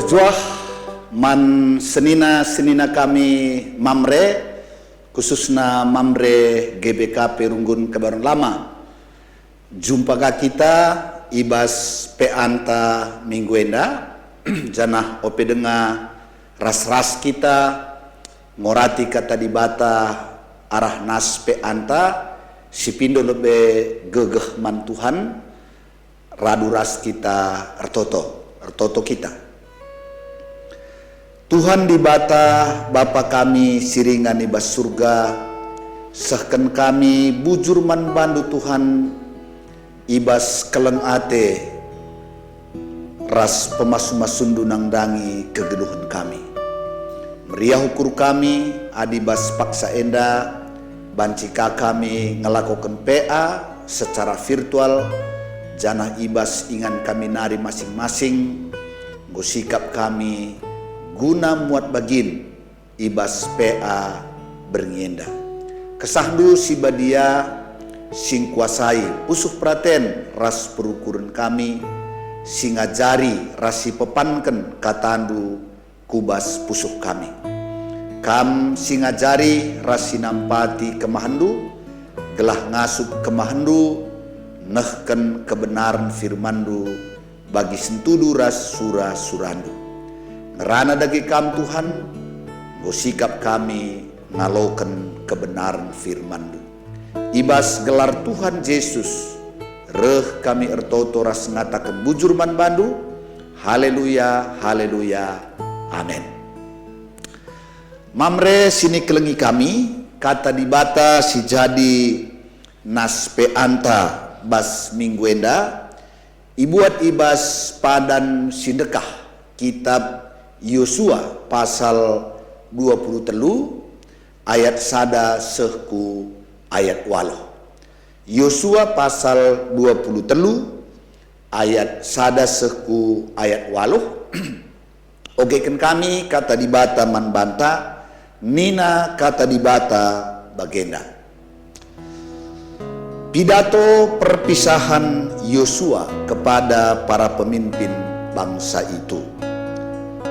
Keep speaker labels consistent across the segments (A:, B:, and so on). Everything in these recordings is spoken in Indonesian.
A: Berjuah man senina kami Mamre, khususnya Mamre GBK Perunggun Kebayoran Lama. Jumpa kita ibas peanta minggu enda, janah ope denga ras-ras kita ngorati kata dibata arah nas peanta sipindo lebe gegeh man Tuhan radu ras kita ertoto kita. Tuhan dibata Bapa kami siringan ibas surga, sehken kami bujur man bandu Tuhan ibas keleng ate ras pemasu-masundu nang dangi kegeluhan kami. Meriah ukur kami adibas paksa enda bancika kami ngelakukan PA secara virtual, janah ibas ingan kami nari masing-masing gosikap kami guna muat bagin ibas PA berngenda. Kesahdu si badia sing kuasai usuh praten ras perukuran kami singajari rasi pepanken katandu kubas pusuh kami. Kam singajari rasi nampati kemahandu gelah ngasup kemahandu nehken kebenaran firmandu bagi sentudu ras surah surandu. Ngerana dagi kam Tuhan, gosikap kami ngaloken kebenaran firman-Du. Ibas gelar Tuhan Yesus, reh kami ertoto ras ngatakan bujur man bandu, haleluya, haleluya, amin. Mamre sini kelengi kami, kata dibata si jadi nas peanta bas minggu enda, ibuat ibas padan sindekah kitab Yosua pasal 23 ayat sada sehku ayat waloh. Yosua pasal 23 ayat sada sehku ayat waloh. Ogeken kami kata dibata man banta, nina kata dibata bagenda. Pidato perpisahan Yosua kepada para pemimpin bangsa itu.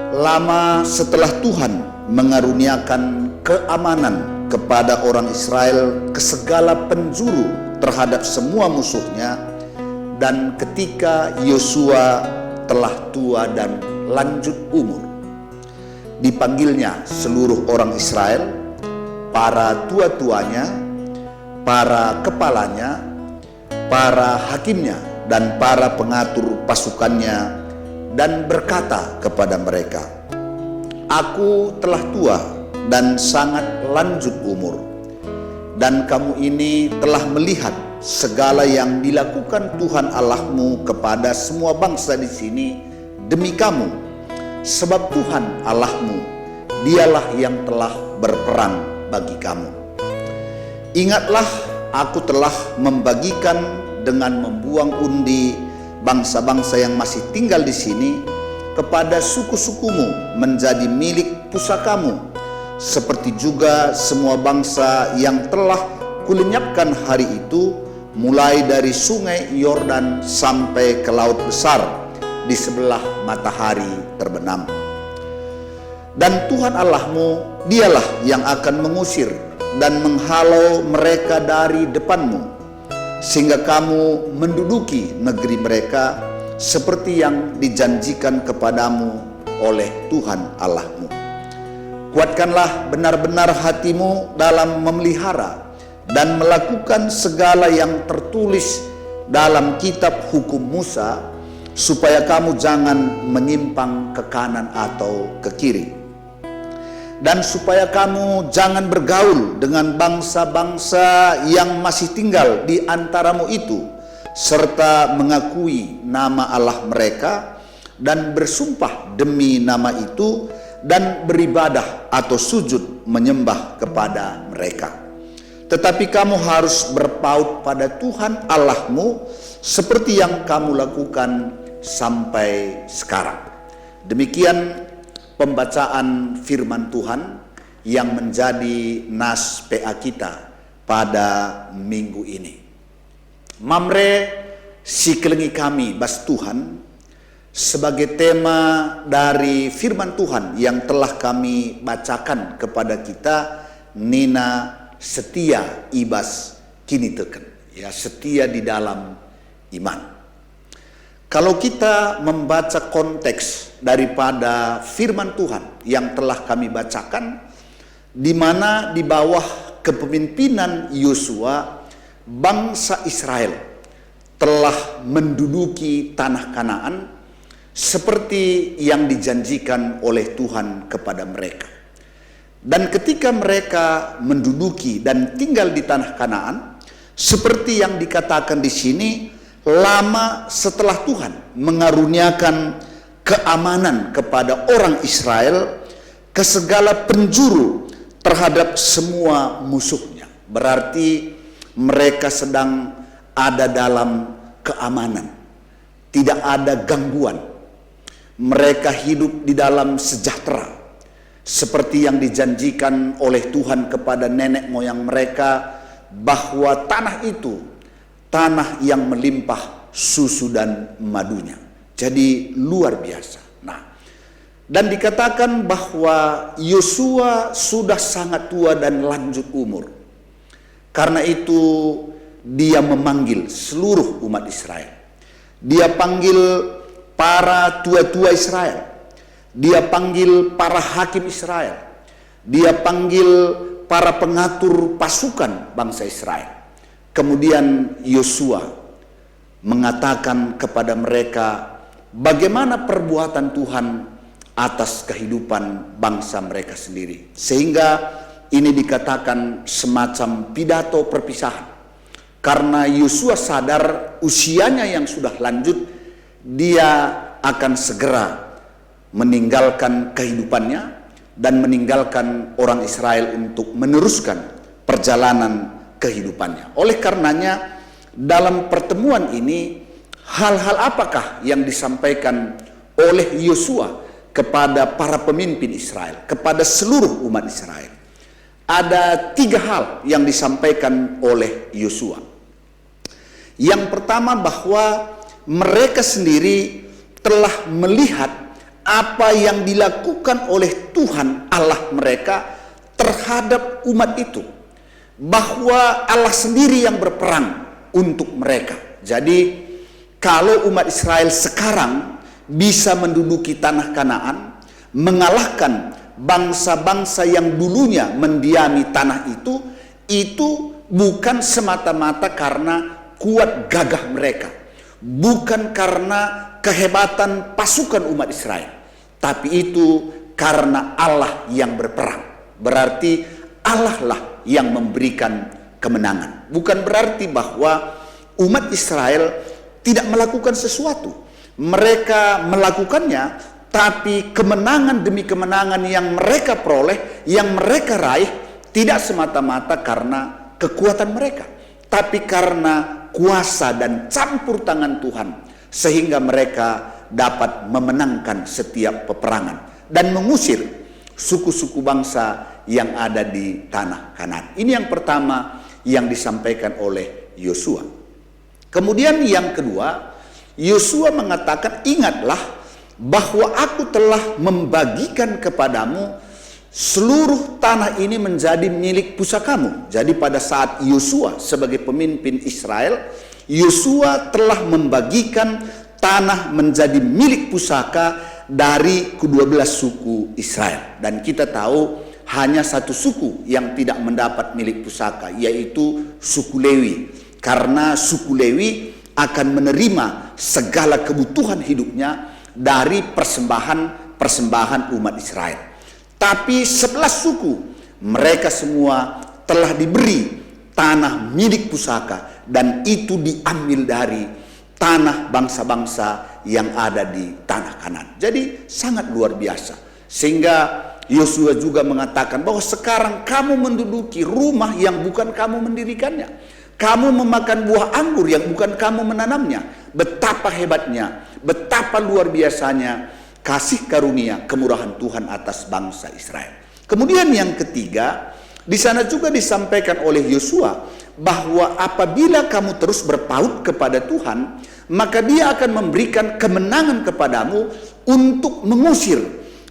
A: Lama setelah Tuhan mengaruniakan keamanan kepada orang Israel ke segala penjuru terhadap semua musuhnya, dan ketika Yosua telah tua dan lanjut umur, dipanggilnya seluruh orang Israel, para tua-tuanya, para kepalanya, para hakimnya, dan para pengatur pasukannya, dan berkata kepada mereka, "Aku telah tua dan sangat lanjut umur, dan kamu ini telah melihat segala yang dilakukan Tuhan Allahmu kepada semua bangsa di sini demi kamu, sebab Tuhan Allahmu dialah yang telah berperang bagi kamu. Ingatlah, aku telah membagikan dengan membuang undi bangsa-bangsa yang masih tinggal di sini kepada suku-sukumu menjadi milik pusakamu, seperti juga semua bangsa yang telah kulenyapkan hari itu, mulai dari sungai Yordan sampai ke laut besar di sebelah matahari terbenam. Dan Tuhan Allahmu dialah yang akan mengusir dan menghalau mereka dari depanmu, sehingga kamu menduduki negeri mereka seperti yang dijanjikan kepadamu oleh Tuhan Allahmu. Kuatkanlah benar-benar hatimu dalam memelihara dan melakukan segala yang tertulis dalam kitab hukum Musa, supaya kamu jangan menyimpang ke kanan atau ke kiri. Dan supaya kamu jangan bergaul dengan bangsa-bangsa yang masih tinggal di antaramu itu, serta mengakui nama Allah mereka dan bersumpah demi nama itu dan beribadah atau sujud menyembah kepada mereka. Tetapi kamu harus berpaut pada Tuhan Allahmu seperti yang kamu lakukan sampai sekarang." Demikian pembacaan firman Tuhan yang menjadi nas PA kita pada minggu ini. Mamre si kelengi kami bas Tuhan, sebagai tema dari firman Tuhan yang telah kami bacakan kepada kita, Nina setia ibas kini teken, ya, setia di dalam iman. Kalau kita membaca konteks daripada firman Tuhan yang telah kami bacakan, di mana di bawah kepemimpinan Yosua, bangsa Israel telah menduduki tanah Kanaan seperti yang dijanjikan oleh Tuhan kepada mereka. Dan ketika mereka menduduki dan tinggal di tanah Kanaan, seperti yang dikatakan di sini, lama setelah Tuhan mengaruniakan keamanan kepada orang Israel ke segala penjuru terhadap semua musuhnya. Berarti mereka sedang ada dalam keamanan, tidak ada gangguan. Mereka hidup di dalam sejahtera, seperti yang dijanjikan oleh Tuhan kepada nenek moyang mereka, bahwa tanah itu tanah yang melimpah susu dan madunya. Jadi luar biasa. Dan dikatakan bahwa Yosua sudah sangat tua dan lanjut umur. Karena itu dia memanggil seluruh umat Israel. Dia panggil para tua-tua Israel. Dia panggil para hakim Israel. Dia panggil para pengatur pasukan bangsa Israel. Kemudian Yosua mengatakan kepada mereka bagaimana perbuatan Tuhan atas kehidupan bangsa mereka sendiri. Sehingga ini dikatakan semacam pidato perpisahan. Karena Yosua sadar usianya yang sudah lanjut, dia akan segera meninggalkan kehidupannya dan meninggalkan orang Israel untuk meneruskan perjalanan kehidupannya. Oleh karenanya, dalam pertemuan ini, hal-hal apakah yang disampaikan oleh Yosua kepada para pemimpin Israel, kepada seluruh umat Israel? Ada 3 hal yang disampaikan oleh Yosua. Yang pertama, bahwa mereka sendiri telah melihat apa yang dilakukan oleh Tuhan Allah mereka terhadap umat itu, bahwa Allah sendiri yang berperang untuk mereka. Jadi kalau umat Israel sekarang bisa menduduki tanah Kanaan, mengalahkan bangsa-bangsa yang dulunya mendiami tanah itu bukan semata-mata karena kuat gagah mereka, bukan karena kehebatan pasukan umat Israel, tapi itu karena Allah yang berperang. Berarti Allah lah yang memberikan kemenangan. Bukan berarti bahwa umat Israel tidak melakukan sesuatu. Mereka melakukannya, tapi kemenangan demi kemenangan yang mereka peroleh, yang mereka raih, tidak semata-mata karena kekuatan mereka, tapi karena kuasa dan campur tangan Tuhan, sehingga mereka dapat memenangkan setiap peperangan dan mengusir suku-suku bangsa yang ada di tanah Kanaan. Ini yang pertama yang disampaikan oleh Yosua. Kemudian yang kedua, Yosua mengatakan, ingatlah bahwa aku telah membagikan kepadamu seluruh tanah ini menjadi milik pusakamu. Jadi pada saat Yosua sebagai pemimpin Israel, Yosua telah membagikan tanah menjadi milik pusaka dari ke-12 suku Israel. Dan kita tahu hanya satu suku yang tidak mendapat milik pusaka, yaitu suku Lewi. Karena suku Lewi akan menerima segala kebutuhan hidupnya dari persembahan umat Israel. Tapi 11 suku, mereka semua telah diberi tanah milik pusaka, dan itu diambil dari tanah bangsa-bangsa yang ada di tanah Kanaan. Jadi sangat luar biasa. Sehingga Yosua juga mengatakan bahwa sekarang kamu menduduki rumah yang bukan kamu mendirikannya. Kamu memakan buah anggur yang bukan kamu menanamnya. Betapa hebatnya, betapa luar biasanya kasih karunia kemurahan Tuhan atas bangsa Israel. Kemudian yang ketiga, di sana juga disampaikan oleh Yosua bahwa apabila kamu terus berpaut kepada Tuhan, maka Dia akan memberikan kemenangan kepadamu untuk mengusir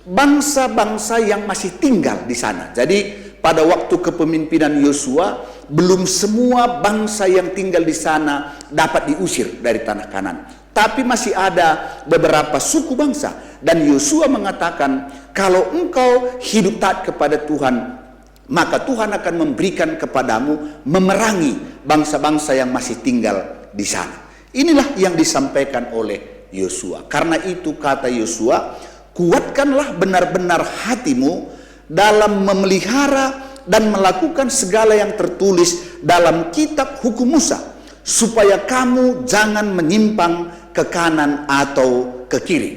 A: bangsa-bangsa yang masih tinggal di sana. Jadi pada waktu kepemimpinan Yosua, belum semua bangsa yang tinggal di sana dapat diusir dari tanah Kanaan. Tapi masih ada beberapa suku bangsa. Dan Yosua mengatakan, kalau engkau hidup taat kepada Tuhan, maka Tuhan akan memberikan kepadamu memerangi bangsa-bangsa yang masih tinggal di sana. Inilah yang disampaikan oleh Yosua. Karena itu kata Yosua, kuatkanlah benar-benar hatimu dalam memelihara dan melakukan segala yang tertulis dalam kitab hukum Musa, supaya kamu jangan menyimpang ke kanan atau ke kiri.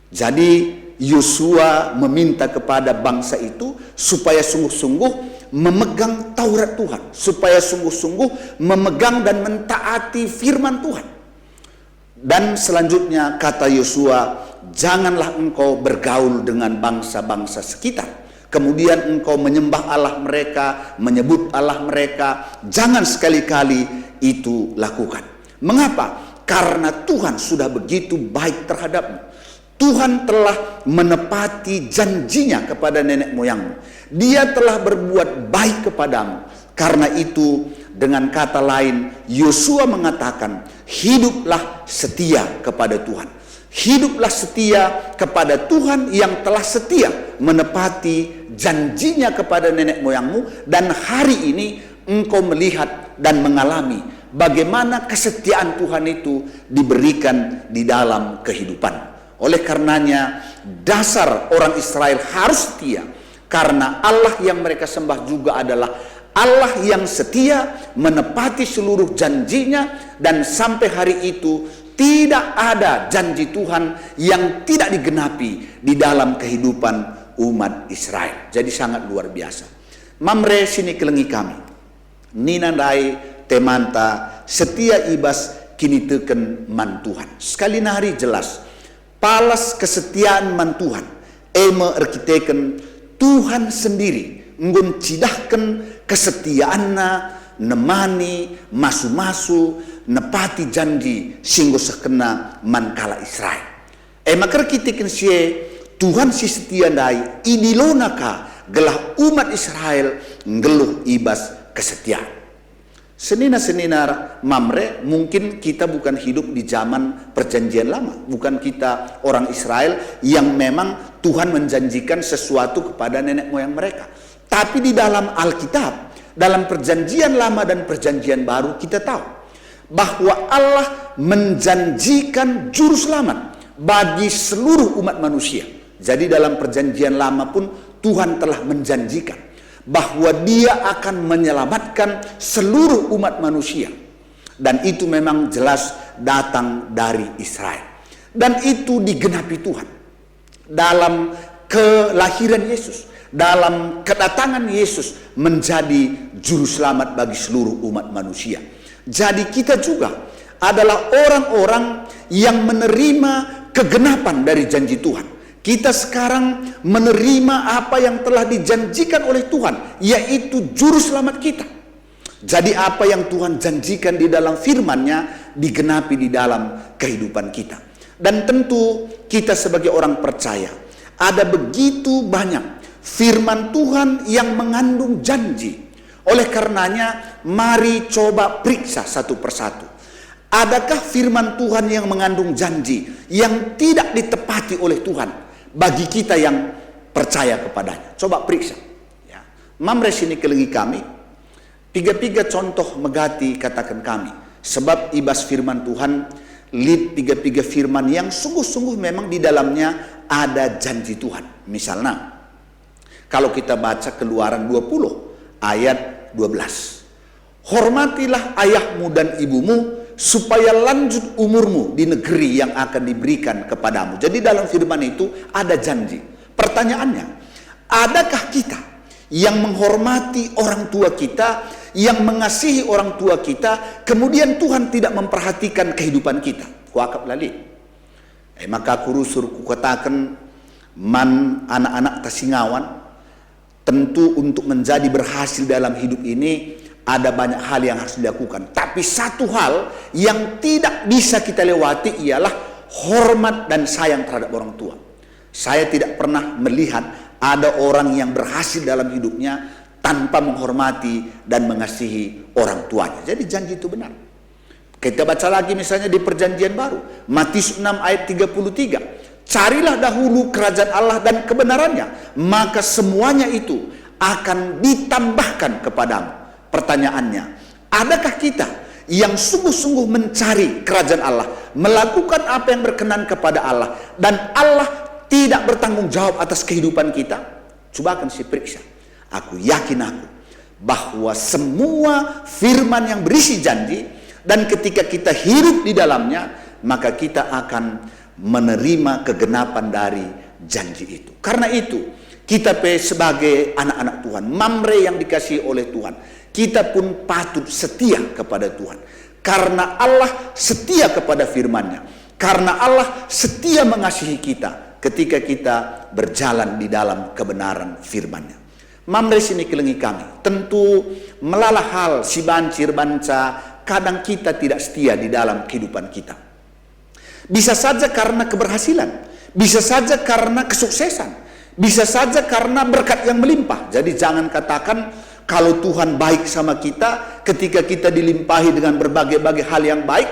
A: Jadi Yosua meminta kepada bangsa itu supaya sungguh-sungguh memegang Taurat Tuhan, supaya sungguh-sungguh memegang dan mentaati firman Tuhan. Dan selanjutnya kata Yosua, janganlah engkau bergaul dengan bangsa-bangsa sekitar. Kemudian engkau menyembah Allah mereka, menyebut Allah mereka. Jangan sekali-kali itu lakukan. Mengapa? Karena Tuhan sudah begitu baik terhadapmu. Tuhan telah menepati janjinya kepada nenek moyangmu. Dia telah berbuat baik kepadamu. Karena itu, dengan kata lain, Yosua mengatakan, hiduplah setia kepada Tuhan. Hiduplah setia kepada Tuhan yang telah setia menepati janjinya kepada nenek moyangmu. Dan hari ini engkau melihat dan mengalami bagaimana kesetiaan Tuhan itu diberikan di dalam kehidupan. Oleh karenanya, dasar orang Israel harus setia, karena Allah yang mereka sembah juga adalah Allah yang setia menepati seluruh janjinya. Dan sampai hari itu tidak ada janji Tuhan yang tidak digenapi di dalam kehidupan umat Israel. Jadi sangat luar biasa. Mamre sini kelengi kami, ninandai temanta setia ibas kini teken man Tuhan. Sekali nari jelas, palas kesetiaan man Tuhan, eme erkiteken Tuhan sendiri ngun cidahkan kesetiaanna, nemani masu-masu nepati janji singgo sekena man kala Israel. Maka erkiteken sie Tuhan si setia dai idilonaka gelah umat Israel ngeluh ibas kesetiaan. Senina-senina mamre, mungkin kita bukan hidup di zaman perjanjian lama. Bukan kita orang Israel yang memang Tuhan menjanjikan sesuatu kepada nenek moyang mereka. Tapi di dalam Alkitab, dalam perjanjian lama dan perjanjian baru, kita tahu bahwa Allah menjanjikan juru selamat bagi seluruh umat manusia. Jadi dalam perjanjian lama pun Tuhan telah menjanjikan bahwa Dia akan menyelamatkan seluruh umat manusia. Dan itu memang jelas datang dari Israel. Dan itu digenapi Tuhan dalam kelahiran Yesus, dalam kedatangan Yesus menjadi juru selamat bagi seluruh umat manusia. Jadi kita juga adalah orang-orang yang menerima kegenapan dari janji Tuhan. Kita sekarang menerima apa yang telah dijanjikan oleh Tuhan, yaitu juru selamat kita. Jadi apa yang Tuhan janjikan di dalam firman-Nya digenapi di dalam kehidupan kita. Dan tentu kita sebagai orang percaya, ada begitu banyak firman Tuhan yang mengandung janji. Oleh karenanya, mari coba periksa satu persatu. Adakah firman Tuhan yang mengandung janji yang tidak ditepati oleh Tuhan bagi kita yang percaya kepadanya? Coba periksa. Ya. Mamre sini kelengi kami, tiga-tiga contoh megati katakan kami. Sebab ibas firman Tuhan, lid tiga-tiga firman yang sungguh-sungguh memang di dalamnya ada janji Tuhan. Misalnya, kalau kita baca Keluaran 20 ayat 12. Hormatilah ayahmu dan ibumu, supaya lanjut umurmu di negeri yang akan diberikan kepadamu. Jadi dalam firman itu ada janji. Pertanyaannya, adakah kita yang menghormati orang tua kita, yang mengasihi orang tua kita, kemudian Tuhan tidak memperhatikan kehidupan kita? Kuakap lali. Maka kurusur kukatakan, man anak-anak tasingawan, tentu untuk menjadi berhasil dalam hidup ini, ada banyak hal yang harus dilakukan. Tapi satu hal yang tidak bisa kita lewati ialah hormat dan sayang terhadap orang tua. Saya tidak pernah melihat ada orang yang berhasil dalam hidupnya tanpa menghormati dan mengasihi orang tuanya. Jadi janji itu benar. Kita baca lagi misalnya di Perjanjian Baru, Matius 6 ayat 33. Carilah dahulu kerajaan Allah dan kebenarannya, maka semuanya itu akan ditambahkan kepadamu. Pertanyaannya, adakah kita yang sungguh-sungguh mencari kerajaan Allah, melakukan apa yang berkenan kepada Allah, dan Allah tidak bertanggung jawab atas kehidupan kita? Coba akan saya periksa. Aku yakin bahwa semua firman yang berisi janji, dan ketika kita hidup di dalamnya, maka kita akan menerima kegenapan dari janji itu. Karena itu, kita sebagai anak-anak Tuhan, mamre yang dikasihi oleh Tuhan, kita pun patut setia kepada Tuhan. Karena Allah setia kepada firman-Nya. Karena Allah setia mengasihi kita ketika kita berjalan di dalam kebenaran firman-Nya. Mamre sini kelengi kami, tentu melalah hal si bancir banca, kadang kita tidak setia di dalam kehidupan kita. Bisa saja karena keberhasilan, bisa saja karena kesuksesan, bisa saja karena berkat yang melimpah. Jadi jangan katakan kalau Tuhan baik sama kita, ketika kita dilimpahi dengan berbagai-bagai hal yang baik,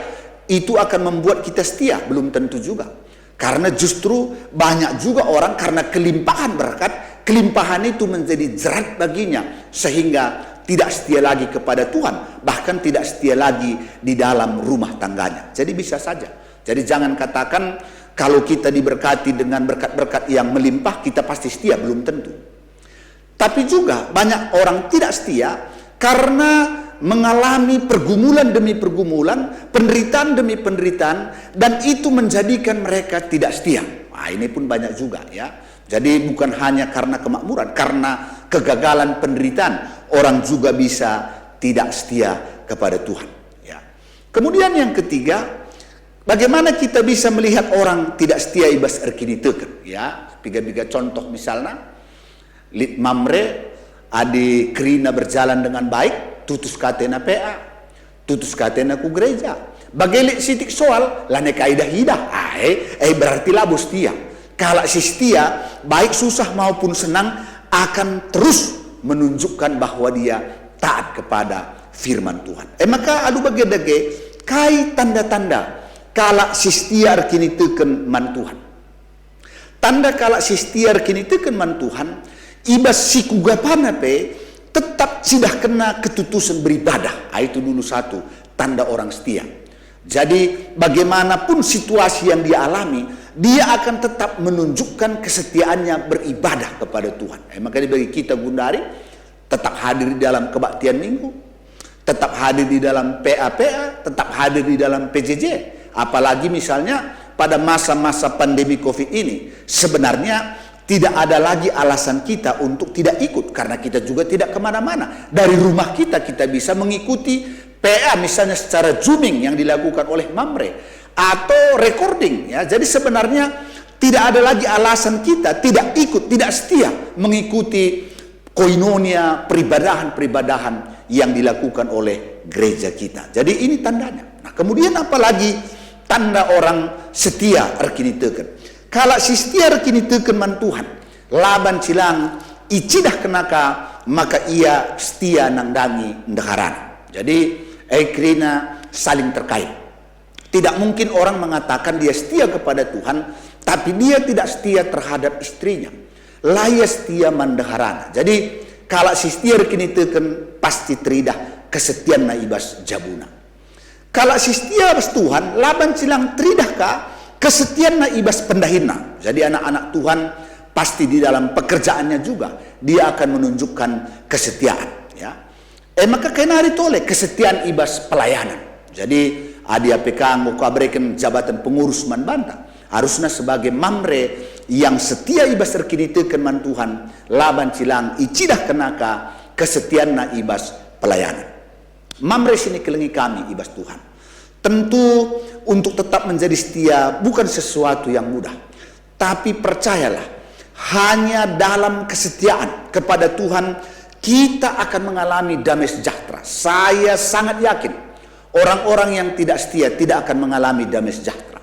A: itu akan membuat kita setia. Belum tentu juga. Karena justru banyak juga orang karena kelimpahan berkat, kelimpahan itu menjadi jerat baginya, sehingga tidak setia lagi kepada Tuhan, bahkan tidak setia lagi di dalam rumah tangganya. Jadi bisa saja. Jadi jangan katakan kalau kita diberkati dengan berkat-berkat yang melimpah, kita pasti setia. Belum tentu. Tapi juga banyak orang tidak setia karena mengalami pergumulan demi pergumulan, penderitaan demi penderitaan, dan itu menjadikan mereka tidak setia. Nah, ini pun banyak juga ya. Jadi bukan hanya karena kemakmuran, karena kegagalan penderitaan, orang juga bisa tidak setia kepada Tuhan. Ya. Kemudian yang ketiga, bagaimana kita bisa melihat orang tidak setia ibas erkiniteken? Ya, tiga contoh misalnya. Lit mamre adi kerina berjalan dengan baik, tutus katena PA, tutus katena ku gereja. Bagelik sitik soal lane kaidah hidah. Berarti labu setia. Kalau si setia, baik susah maupun senang, akan terus menunjukkan bahwa dia taat kepada firman Tuhan. Maka adu bagedage kai tanda-tanda kalau si setia kini teken man Tuhan. Tanda kalau si setia kini teken man Tuhan, ibas si kugapana tetap sudah kena ketutusan beribadah. Itu dulu satu tanda orang setia. Jadi bagaimanapun situasi yang dia alami, dia akan tetap menunjukkan kesetiaannya beribadah kepada Tuhan. Makanya bagi kita Gundari, tetap hadir di dalam kebaktian minggu, tetap hadir di dalam PA-PA, tetap hadir di dalam PJJ. Apalagi misalnya pada masa-masa pandemi COVID ini, sebenarnya tidak ada lagi alasan kita untuk tidak ikut, karena kita juga tidak kemana-mana. Dari rumah kita bisa mengikuti PA misalnya secara zooming yang dilakukan oleh Mamre atau recording ya. Jadi sebenarnya tidak ada lagi alasan kita tidak ikut, tidak setia mengikuti koinonia, peribadahan-peribadahan yang dilakukan oleh gereja kita. Jadi ini tandanya. Nah, kemudian apalagi tanda orang setia erkiniteken? Kalau si setia kini teken man Tuhan, laban cilang icidah kenaka, maka ia setia nangdangi ndaharan. Jadi kerana saling terkait. Tidak mungkin orang mengatakan dia setia kepada Tuhan, tapi dia tidak setia terhadap istrinya. Laya setia mandaharana. Jadi kalau si setia kini teken, pasti teridah kesetiaan na ibas jabuna. Kalau si setia bas Tuhan, laban cilang teridah ka kesetiaan na ibas pendahina. Jadi anak-anak Tuhan pasti di dalam pekerjaannya juga dia akan menunjukkan kesetiaan. Ya, maka kena ditoleh kesetiaan ibas pelayanan. Jadi adia PK ngukabrekan jabatan pengurus man banta, harusnya sebagai mamre yang setia ibas terkiniteken man Tuhan, laban cilang icidah kenaka kesetiaan na ibas pelayanan. Mamre sini kelengi kami ibas Tuhan. Tentu untuk tetap menjadi setia bukan sesuatu yang mudah. Tapi percayalah, hanya dalam kesetiaan kepada Tuhan kita akan mengalami damai sejahtera. Saya sangat yakin orang-orang yang tidak setia tidak akan mengalami damai sejahtera.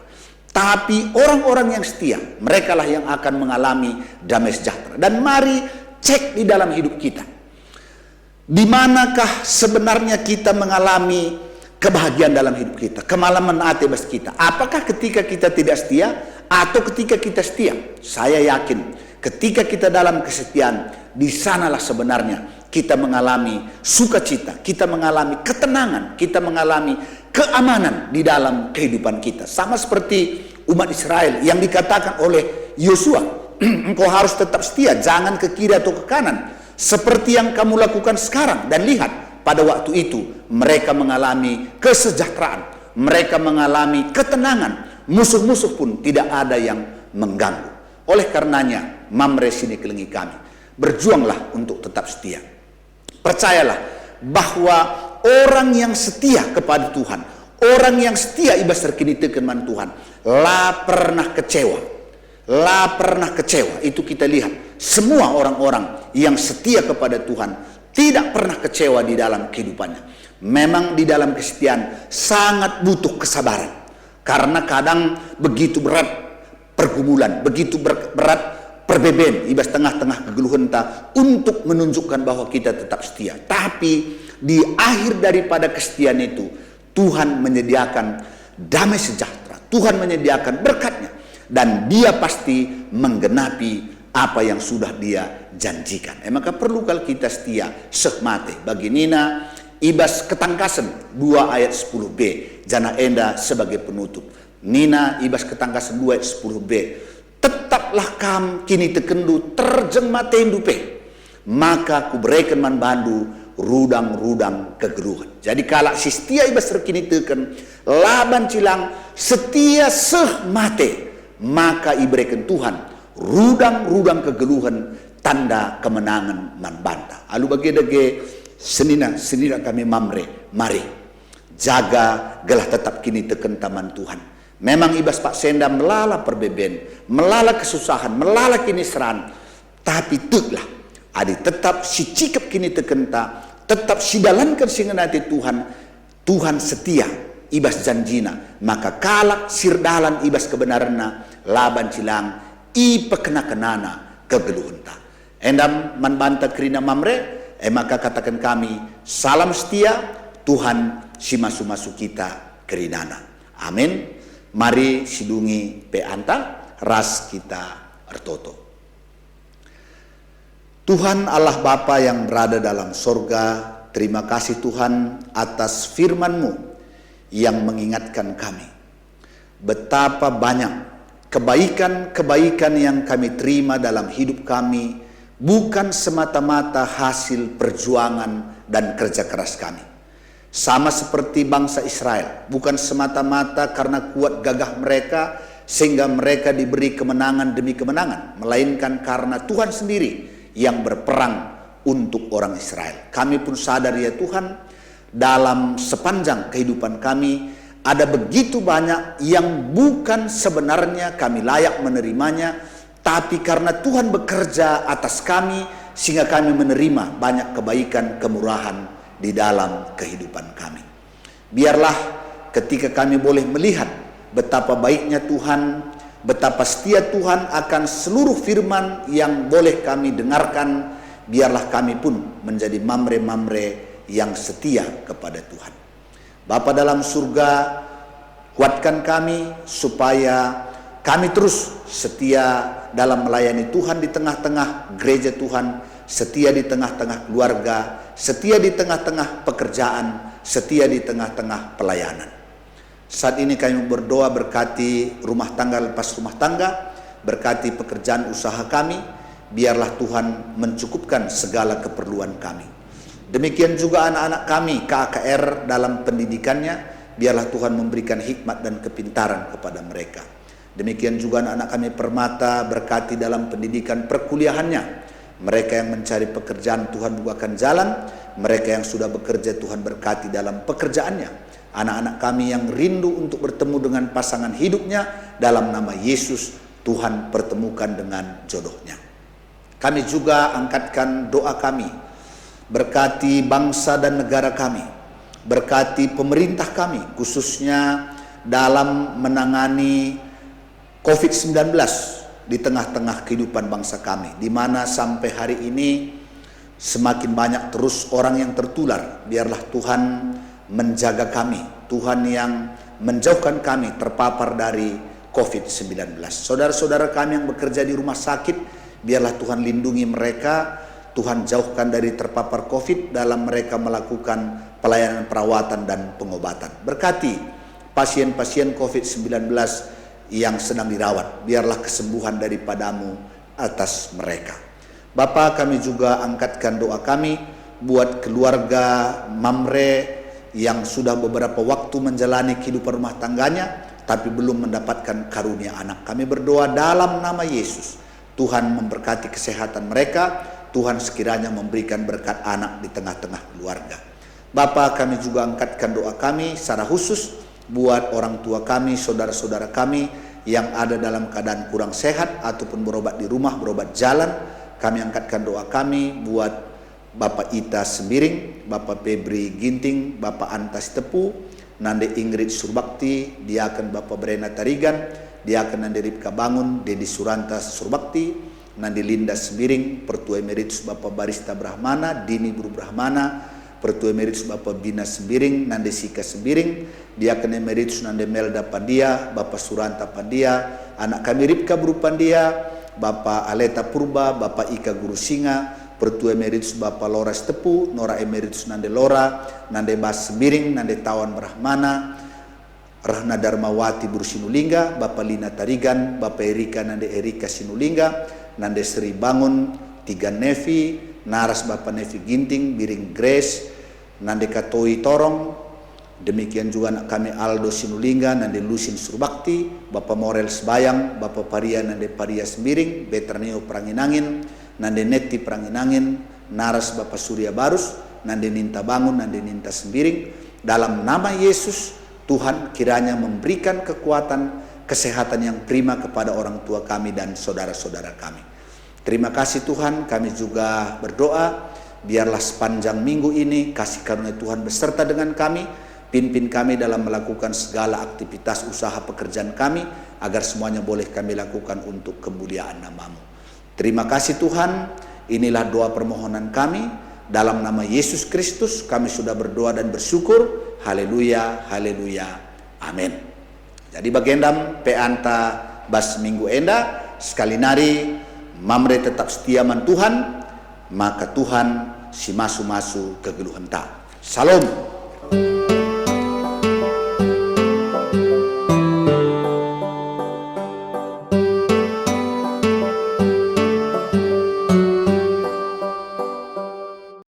A: Tapi orang-orang yang setia, merekalah yang akan mengalami damai sejahtera. Dan mari cek di dalam hidup kita. Di manakah sebenarnya kita mengalami kebahagiaan dalam hidup kita, kemalaman hati kita? Apakah ketika kita tidak setia atau ketika kita setia? Saya yakin ketika kita dalam kesetiaan, di sanalah sebenarnya kita mengalami sukacita, kita mengalami ketenangan, kita mengalami keamanan di dalam kehidupan kita. Sama seperti umat Israel yang dikatakan oleh Yosua, engkau harus tetap setia, jangan ke kiri atau ke kanan, seperti yang kamu lakukan sekarang. Dan lihat, pada waktu itu mereka mengalami kesejahteraan, mereka mengalami ketenangan, musuh-musuh pun tidak ada yang mengganggu. Oleh karenanya, Mamre sini kelengi kami, berjuanglah untuk tetap setia. Percayalah bahwa orang yang setia kepada Tuhan, orang yang setia ibas terkini tekeman Tuhan, la pernah kecewa. La pernah kecewa. Itu kita lihat, semua orang-orang yang setia kepada Tuhan tidak pernah kecewa di dalam kehidupannya. Memang di dalam kesetiaan sangat butuh kesabaran, karena kadang begitu berat pergumulan, begitu berat perbeben ibas tengah-tengah kegeluhan ta untuk menunjukkan bahwa kita tetap setia. Tapi di akhir daripada kesetiaan itu, Tuhan menyediakan damai sejahtera, Tuhan menyediakan berkatnya, dan Dia pasti menggenapi apa yang sudah Dia janjikan. Maka perlu kalau kita setia sehmate. Bagi Nina ibas ketangkasan 2 ayat 10b, jana enda sebagai penutup. Nina ibas ketangkasan 2 ayat 10b, tetaplah kam kini tekendu terjeng maten dupe, maka ku berikan man bandu rudang-rudang kegeluhan. Jadi kalau si setia ibas terkini teken laban cilang setia seh mate, maka iberikan Tuhan rudang-rudang kegeluhan, tanda kemenangan man banta. Alu bagi dege senina kami Mamre, mari jaga gelah tetap kini teken taman Tuhan. Memang ibas Pak Senda melala perbeben, melala kesusahan, melala kinisran, tapi tuklah adi tetap si cikap kini tekenta, tetap si dalankan singenati Tuhan. Tuhan setia ibas janjina, maka kalak sirdalan ibas kebenaranna, laban cilang i pekena kenana kegeluhunta. Endam manbanta kerina Mamre, maka katakan kami salam setia Tuhan si masu-masu kita kerinana. Amin. Mari sidungi pe anta ras kita ertoto. Tuhan Allah Bapa yang berada dalam sorga, terima kasih Tuhan atas firman-Mu yang mengingatkan kami betapa banyak kebaikan-kebaikan yang kami terima dalam hidup kami bukan semata-mata hasil perjuangan dan kerja keras kami. Sama seperti bangsa Israel, bukan semata-mata karena kuat gagah mereka sehingga mereka diberi kemenangan demi kemenangan, melainkan karena Tuhan sendiri yang berperang untuk orang Israel. Kami pun sadar ya Tuhan, dalam sepanjang kehidupan kami ada begitu banyak yang bukan sebenarnya kami layak menerimanya, tapi karena Tuhan bekerja atas kami sehingga kami menerima banyak kebaikan, kemurahan di dalam kehidupan kami. Biarlah ketika kami boleh melihat betapa baiknya Tuhan, betapa setia Tuhan akan seluruh firman yang boleh kami dengarkan, biarlah kami pun menjadi mamre-mamre yang setia kepada Tuhan. Bapa dalam surga, kuatkan kami supaya kami terus setia dalam melayani Tuhan di tengah-tengah gereja Tuhan, setia di tengah-tengah keluarga, setia di tengah-tengah pekerjaan, setia di tengah-tengah pelayanan. Saat ini kami berdoa berkati rumah tangga lepas rumah tangga, berkati pekerjaan usaha kami, biarlah Tuhan mencukupkan segala keperluan kami. Demikian juga anak-anak kami KKR dalam pendidikannya, biarlah Tuhan memberikan hikmat dan kepintaran kepada mereka. Demikian juga anak-anak kami Permata, berkati dalam pendidikan perkuliahannya. Mereka yang mencari pekerjaan, Tuhan bukakan jalan. Mereka yang sudah bekerja, Tuhan berkati dalam pekerjaannya. Anak-anak kami yang rindu untuk bertemu dengan pasangan hidupnya, dalam nama Yesus Tuhan pertemukan dengan jodohnya. Kami juga angkatkan doa kami berkati bangsa dan negara kami, berkati pemerintah kami, khususnya dalam menangani COVID-19 di tengah-tengah kehidupan bangsa kami, di mana sampai hari ini semakin banyak terus orang yang tertular. Biarlah Tuhan menjaga kami, Tuhan yang menjauhkan kami terpapar dari COVID-19. Saudara-saudara kami yang bekerja di rumah sakit, biarlah Tuhan lindungi mereka, Tuhan jauhkan dari terpapar COVID dalam mereka melakukan pelayanan perawatan dan pengobatan. Berkati pasien-pasien COVID-19 yang sedang dirawat, biarlah kesembuhan daripadamu atas mereka. Bapa, kami juga angkatkan doa kami buat keluarga Mamre yang sudah beberapa waktu menjalani kehidupan rumah tangganya tapi belum mendapatkan karunia anak. Kami berdoa dalam nama Yesus, Tuhan memberkati kesehatan mereka, Tuhan sekiranya memberikan berkat anak di tengah-tengah keluarga. Bapa, kami juga angkatkan doa kami secara khusus buat orang tua kami, saudara-saudara kami yang ada dalam keadaan kurang sehat ataupun berobat di rumah, berobat jalan. Kami angkatkan doa kami buat Bapak Ita Sembiring, Bapak Febri Ginting, Bapak Antas Tepu, Nande Ingrid Surbakti, Diaken Bapak Brena Tarigan, Diaken Nande Ripka Bangun, Dedi Suranta Surbakti, Nande Linda Sembiring, Pertua Emeritus Bapak Barista Brahmana, Dini Buru Brahmana, Pertua Emeritus Bapak Bina Sembiring, Nande Sika Sembiring, Diaken Emeritus Nande Melda Pandia, Bapak Suranta Pandia, anak kami Ripka Buru Pandia, Bapak Aleta Purba, Bapak Ika Guru Singa, Pertua Emeritus Bapak Lora Tepu, Nora Emeritus Nande Lora, Nande Bas Sembiring, Nande Tawan Brahmana, Rahna Darmawati Buru Sinulingga, Bapak Lina Tarigan, Bapak Erika Nande Erika Sinulingga, Nande Sri Bangun, Tiga Nevi, Naras Bapak Nevi Ginting, Biring Grace, Nande Katoi Torong. Demikian juga anak kami Aldo Sinulingga, Nande Lusin Surbakti, Bapak Morel Sebayang, Bapak Paria Nande Paria Sembiring, Betraneo Pranginangin, Nande Neti Pranginangin, Naras Bapak Surya Barus, Nande Ninta Bangun, Nande Ninta Sembiring. Dalam nama Yesus, Tuhan kiranya memberikan kekuatan, kesehatan yang prima kepada orang tua kami dan saudara-saudara kami. Terima kasih Tuhan, kami juga berdoa, biarlah sepanjang minggu ini kasih karunia Tuhan beserta dengan kami, pimpin kami dalam melakukan segala aktivitas usaha pekerjaan kami, agar semuanya boleh kami lakukan untuk kemuliaan nama-Mu. Terima kasih Tuhan, inilah doa permohonan kami, dalam nama Yesus Kristus kami sudah berdoa dan bersyukur. Haleluya, haleluya, amin. Jadi bagendam peanta bas minggu enda, sekali nari Mamre tetap setia man Tuhan, maka Tuhan si masu-masu kegeluhan ta. Salam.